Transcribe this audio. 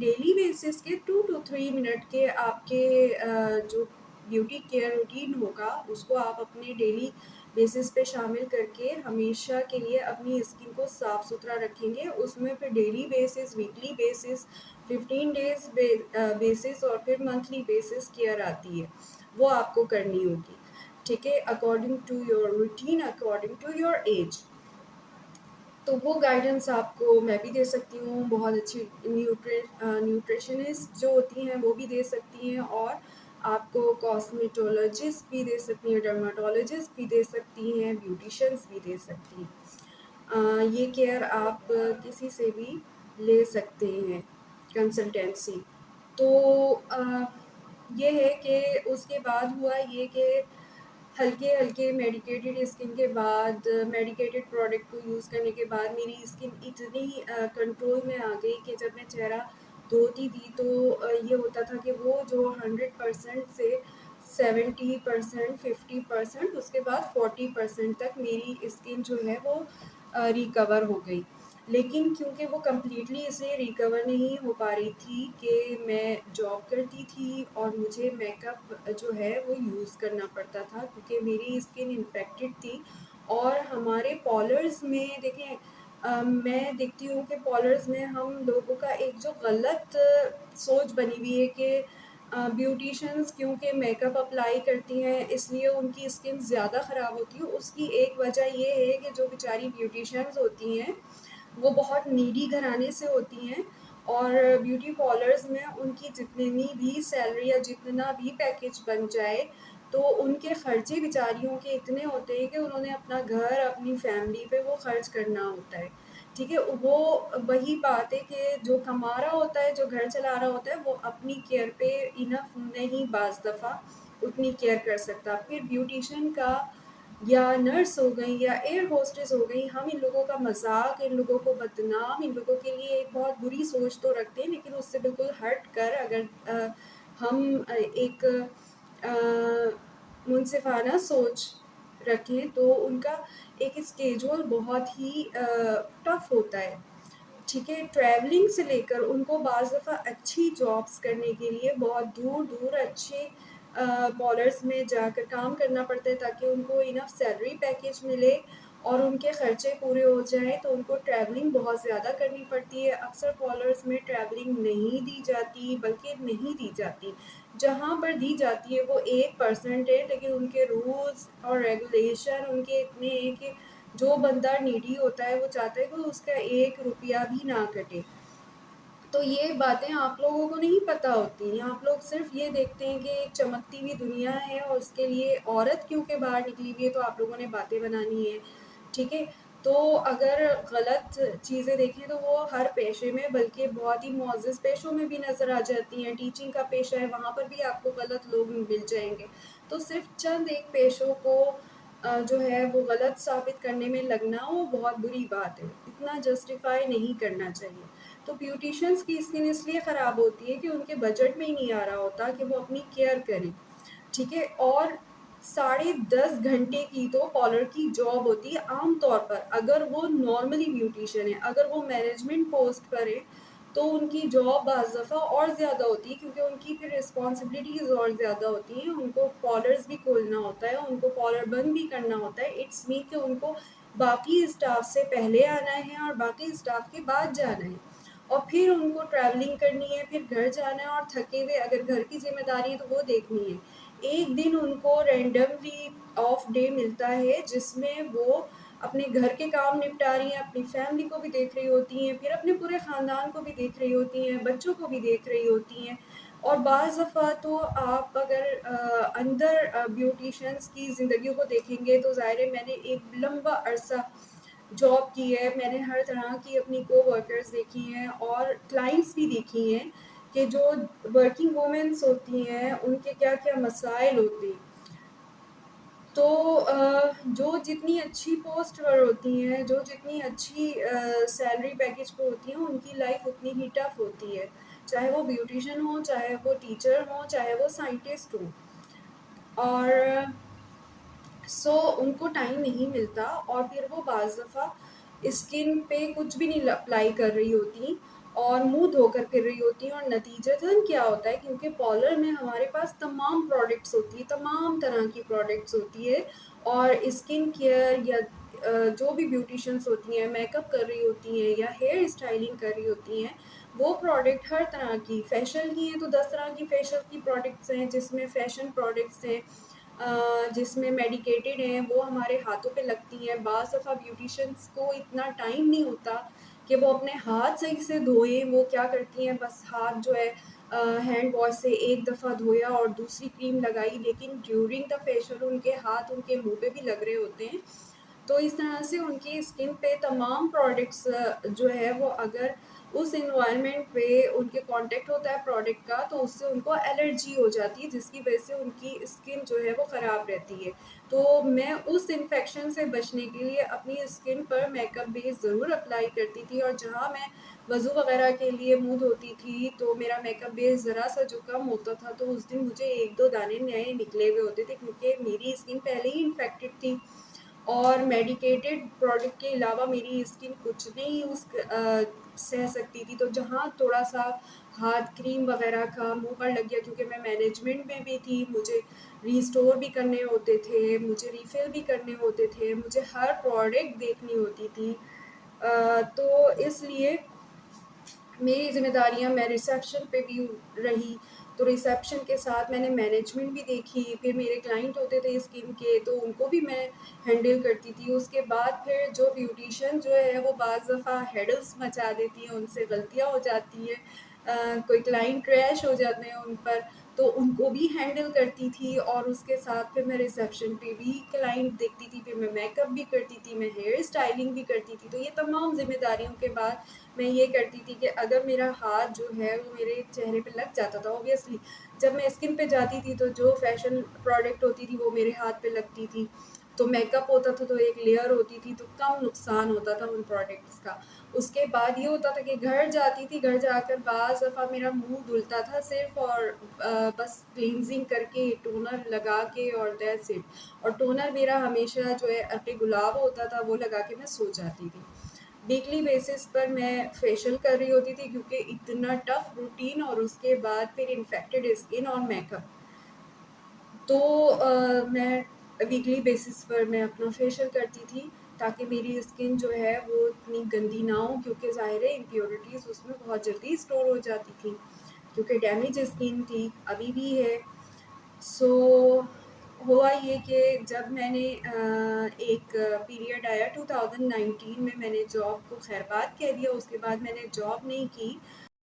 Daily basis के 2 to 3 minute के आपके जो ब्यूटी केयर रूटीन होगा उसको आप अपने डेली बेसिस पे शामिल करके हमेशा के लिए अपनी स्किन को साफ़ सुथरा रखेंगे। उसमें फिर daily basis, weekly basis, 15 days basis और फिर मंथली बेसिस केयर आती है, वो आपको करनी होगी, ठीक है? According to your routine, according to your age. तो वो गाइडेंस आपको मैं भी दे सकती हूँ, बहुत अच्छी न्यूट्रिशनिस्ट जो होती हैं वो भी दे सकती हैं, और आपको कॉस्मेटोलॉजिस्ट भी दे सकती हैं, डर्माटोलॉजिस्ट भी दे सकती हैं, ब्यूटिशियंस भी दे सकती हैं। ये केयर आप किसी से भी ले सकते हैं, कंसल्टेंसी। तो ये है कि उसके बाद हुआ ये कि हल्के-हल्के मेडिकेटेड स्किन के बाद, मेडिकेटेड प्रोडक्ट को यूज़ करने के बाद मेरी स्किन इतनी कंट्रोल में आ गई कि जब मैं चेहरा धोती थी तो ये होता था कि वो जो 100% से 70%, 50%, उसके बाद 40% तक मेरी स्किन जो है वो रिकवर हो गई। लेकिन क्योंकि वो कंप्लीटली इसलिए रिकवर नहीं हो पा रही थी कि मैं जॉब करती थी और मुझे मेकअप जो है वो यूज़ करना पड़ता था, क्योंकि मेरी स्किन इन्फेक्टेड थी। और हमारे पॉलर्स में देखें, मैं देखती हूँ कि पॉलर्स में हम लोगों का एक जो गलत सोच बनी हुई है कि ब्यूटिशियंस क्योंकि मेकअप अप्लाई करती हैं इसलिए उनकी स्किन ज़्यादा ख़राब होती है। उसकी एक वजह ये है कि जो बेचारी ब्यूटिशियंस होती हैं वो बहुत नीडी घराने से होती हैं, और ब्यूटी पार्लर्स में उनकी जितनी भी सैलरी या जितना भी पैकेज बन जाए तो उनके खर्चे बेचारियों के इतने होते हैं कि उन्होंने अपना घर, अपनी फैमिली पे वो खर्च करना होता है, ठीक है? वो वही बात है कि जो कमा रहा होता है, जो घर चला रहा होता है, वो अपनी केयर पे इनफ नहीं बाज़ दफ़ा उतनी केयर कर सकता। फिर ब्यूटिशियन का या नर्स हो गई या एयर होस्टेस हो गई, हम इन लोगों का मज़ाक, इन लोगों को बदनाम, इन लोगों के लिए एक बहुत बुरी सोच तो रखते हैं, लेकिन उससे बिल्कुल हट कर अगर हम एक मुनसिफ़ाना सोच रखें तो उनका एक स्केड्यूल बहुत ही टफ़ होता है, ठीक है? ट्रैवलिंग से लेकर उनको बाज़ दफ़ा अच्छी जॉब्स करने के लिए बहुत दूर-दूर अच्छे बॉर्डर्स में जाकर काम करना पड़ता है ताकि उनको इनफ सैलरी पैकेज मिले और उनके खर्चे पूरे हो जाएँ, तो उनको ट्रैवलिंग बहुत ज़्यादा करनी पड़ती है। अक्सर कॉलर्स में ट्रैवलिंग नहीं दी जाती, बल्कि नहीं दी जाती। जहाँ पर दी जाती है वो 1% है, लेकिन उनके रूल्स और रेगुलेशन उनके इतने हैं कि जो बंदा नीडी होता है वो चाहता है कि उसका 1 रुपया भी ना कटे। तो ये बातें आप लोगों को नहीं पता होती। आप लोग सिर्फ़ ये देखते हैं कि एक चमकती हुई दुनिया है और उसके लिए औरत क्योंकि बाहर निकली हुई है तो आप लोगों ने बातें बनानी है, ठीक है? तो अगर गलत चीज़ें देखें तो वो हर पेशे में, बल्कि बहुत ही मुअज़्ज़ज़ पेशों में भी नज़र आ जाती हैं। टीचिंग का पेशा है, वहाँ पर भी आपको गलत लोग मिल जाएँगे। तो सिर्फ़ चंद एक पेशों को जो है वो गलत साबित करने में लगना वो बहुत बुरी बात है। इतना जस्टिफ़ाई नहीं करना चाहिए। तो ब्यूटिशियंस की स्किन इसलिए ख़राब होती है कि उनके बजट में ही नहीं आ रहा होता कि वो अपनी केयर करें, ठीक है? और साढ़े 10 घंटे की तो पार्लर की जॉब होती है आम तौर पर, अगर वो नॉर्मली ब्यूटिशियन है। अगर वो मैनेजमेंट पोस्ट पर है, तो उनकी जॉब बाज़ दफ़ा और ज़्यादा होती है, क्योंकि उनकी फिर रिस्पॉन्सिबिलिटीज़ और ज़्यादा होती हैं। उनको पार्लर्स भी खोलना होता है, उनको पार्लर बंद भी करना होता है। इट्स मीन कि उनको बाकी स्टाफ से पहले आना है और बाकी स्टाफ के बाद जाना है। और फिर उनको ट्रैवलिंग करनी है, फिर घर जाना है, और थके हुए अगर घर की ज़िम्मेदारी है तो वो देखनी है। एक दिन उनको रैंडमली ऑफ डे मिलता है जिसमें वो अपने घर के काम निपटा रही हैं, अपनी फैमिली को भी देख रही होती हैं, फिर अपने पूरे ख़ानदान को भी देख रही होती हैं, बच्चों को भी देख रही होती हैं। और बाज़ दफ़ा तो आप अगर अंदर ब्यूटिशियंस की ज़िंदगियों को देखेंगे तो ज़ाहिर है, मैंने एक लंबा अरसा जॉब की है, मैंने हर तरह की अपनी कोवर्कर्स देखी हैं और क्लाइंट्स भी देखी हैं कि जो वर्किंग वूमेन्स होती हैं, उनके क्या-क्या मसाइल होते हैं। तो जो जितनी अच्छी पोस्ट पर होती हैं, जो जितनी अच्छी सैलरी पैकेज पे होती हैं, उनकी लाइफ़ उतनी ही टफ़ होती है। चाहे वो ब्यूटिशियन हो, चाहे वो टीचर हो, चाहे वो साइंटिस्ट हो। और उनको टाइम नहीं मिलता और फिर वो बाज़ दफ़ा स्किन पे कुछ भी नहीं अप्लाई कर रही होती, और मुँह धोकर फिर रही होती हैं और नतीजतन क्या होता है, क्योंकि पार्लर में हमारे पास तमाम प्रोडक्ट्स होती है, तमाम तरह की प्रोडक्ट्स होती है और स्किन केयर या जो भी ब्यूटिशियंस होती हैं, मेकअप कर रही होती हैं या हेयर स्टाइलिंग कर रही होती हैं, वो प्रोडक्ट हर तरह की फेशियल की हैं तो 10 तरह की फेशियल की प्रोडक्ट्स हैं, जिसमें फैशन प्रोडक्ट्स हैं, जिसमें मेडिकेटेड हैं, वो हमारे हाथों पे लगती हैं। बाज़ दफ़ा ब्यूटिशियंस को इतना टाइम नहीं होता कि वो अपने हाथ सही से धोएँ, वो क्या करती हैं बस हाथ जो है हैंड वॉश से एक दफ़ा धोया और दूसरी क्रीम लगाई, लेकिन ड्यूरिंग द फेशियल उनके हाथ उनके मुँह पे भी लग रहे होते हैं। तो इस तरह से उनकी स्किन पे तमाम प्रोडक्ट्स जो है वो अगर उस एनवायरनमेंट पे उनके कांटेक्ट होता है प्रोडक्ट का, तो उससे उनको एलर्जी हो जाती है, जिसकी वजह से उनकी स्किन जो है वो ख़राब रहती है। तो मैं उस इन्फेक्शन से बचने के लिए अपनी स्किन पर मेकअप बेस ज़रूर अप्लाई करती थी और जहाँ मैं वज़ू वग़ैरह के लिए मुँह धोती थी, तो मेरा मेकअप बेस ज़रा-सा जो कम होता था, तो उस दिन मुझे 1-2 दाने नए निकले हुए होते थे, क्योंकि मेरी स्किन पहले ही इन्फेक्टेड थी और मेडिकेटेड प्रोडक्ट के अलावा मेरी स्किन कुछ नहीं सह सकती थी। तो जहाँ थोड़ा-सा हाथ क्रीम वग़ैरह का मुँह पर लग गया, क्योंकि मैं मैनेजमेंट में भी थी, मुझे रिस्टोर भी करने होते थे, मुझे रिफ़िल भी करने होते थे, मुझे हर प्रोडक्ट देखनी होती थी। तो इसलिए मेरी ज़िम्मेदारियाँ, मैं रिसेप्शन पे भी रही, तो रिसेप्शन के साथ मैंने मैनेजमेंट भी देखी, फिर मेरे क्लाइंट होते थे स्किन के, तो उनको भी मैं हैंडल करती थी। उसके बाद फिर जो ब्यूटिशियन जो है वो बाज़ दफ़ा हेडल्स मचा देती हैं, उनसे गलतियाँ हो जाती हैं, कोई क्लाइंट क्रैश हो जाते हैं उन पर, तो उनको भी हैंडल करती थी और उसके साथ फिर मैं रिसेप्शन पे भी क्लाइंट देखती थी, फिर मैं मेकअप भी करती थी, मैं हेयर स्टाइलिंग भी करती थी। तो ये तमाम ज़िम्मेदारियों के बाद मैं ये करती थी कि अगर मेरा हाथ जो है वो मेरे चेहरे पे लग जाता था, ऑब्वियसली जब मैं स्किन पे जाती थी तो जो फैशन प्रोडक्ट होती थी वो मेरे हाथ पे लगती थी, तो मेकअप होता था तो एक लेयर होती थी, तो कम नुकसान होता था उन प्रोडक्ट्स का। उसके बाद ये होता था कि घर जाती थी, घर जाकर बाज़ दफ़ा मेरा मुँह धुलता था सिर्फ़ और बस क्लींजिंग करके टोनर लगा के और दैट्स इट। और टोनर मेरा हमेशा जो है अर्क गुलाब होता था, वो लगा के मैं सो जाती थी। वीकली बेसिस पर मैं फेशियल कर रही होती थी, क्योंकि इतना टफ रूटीन और उसके बाद फिर इन्फेक्टेड स्किन और मेकअप, तो मैं वीकली बेसिस पर मैं अपना फेशियल करती थी, ताकि मेरी स्किन जो है वो इतनी गंदी ना हो, क्योंकि ज़ाहिर है इम्प्योरिटीज़ उसमें बहुत जल्दी स्टोर हो जाती थी, क्योंकि डैमेज स्किन थी, अभी भी है। सो हुआ ये कि जब मैंने एक पीरियड आया 2019 में, मैंने जॉब को खैरबाद कह दिया, उसके बाद मैंने जॉब नहीं की।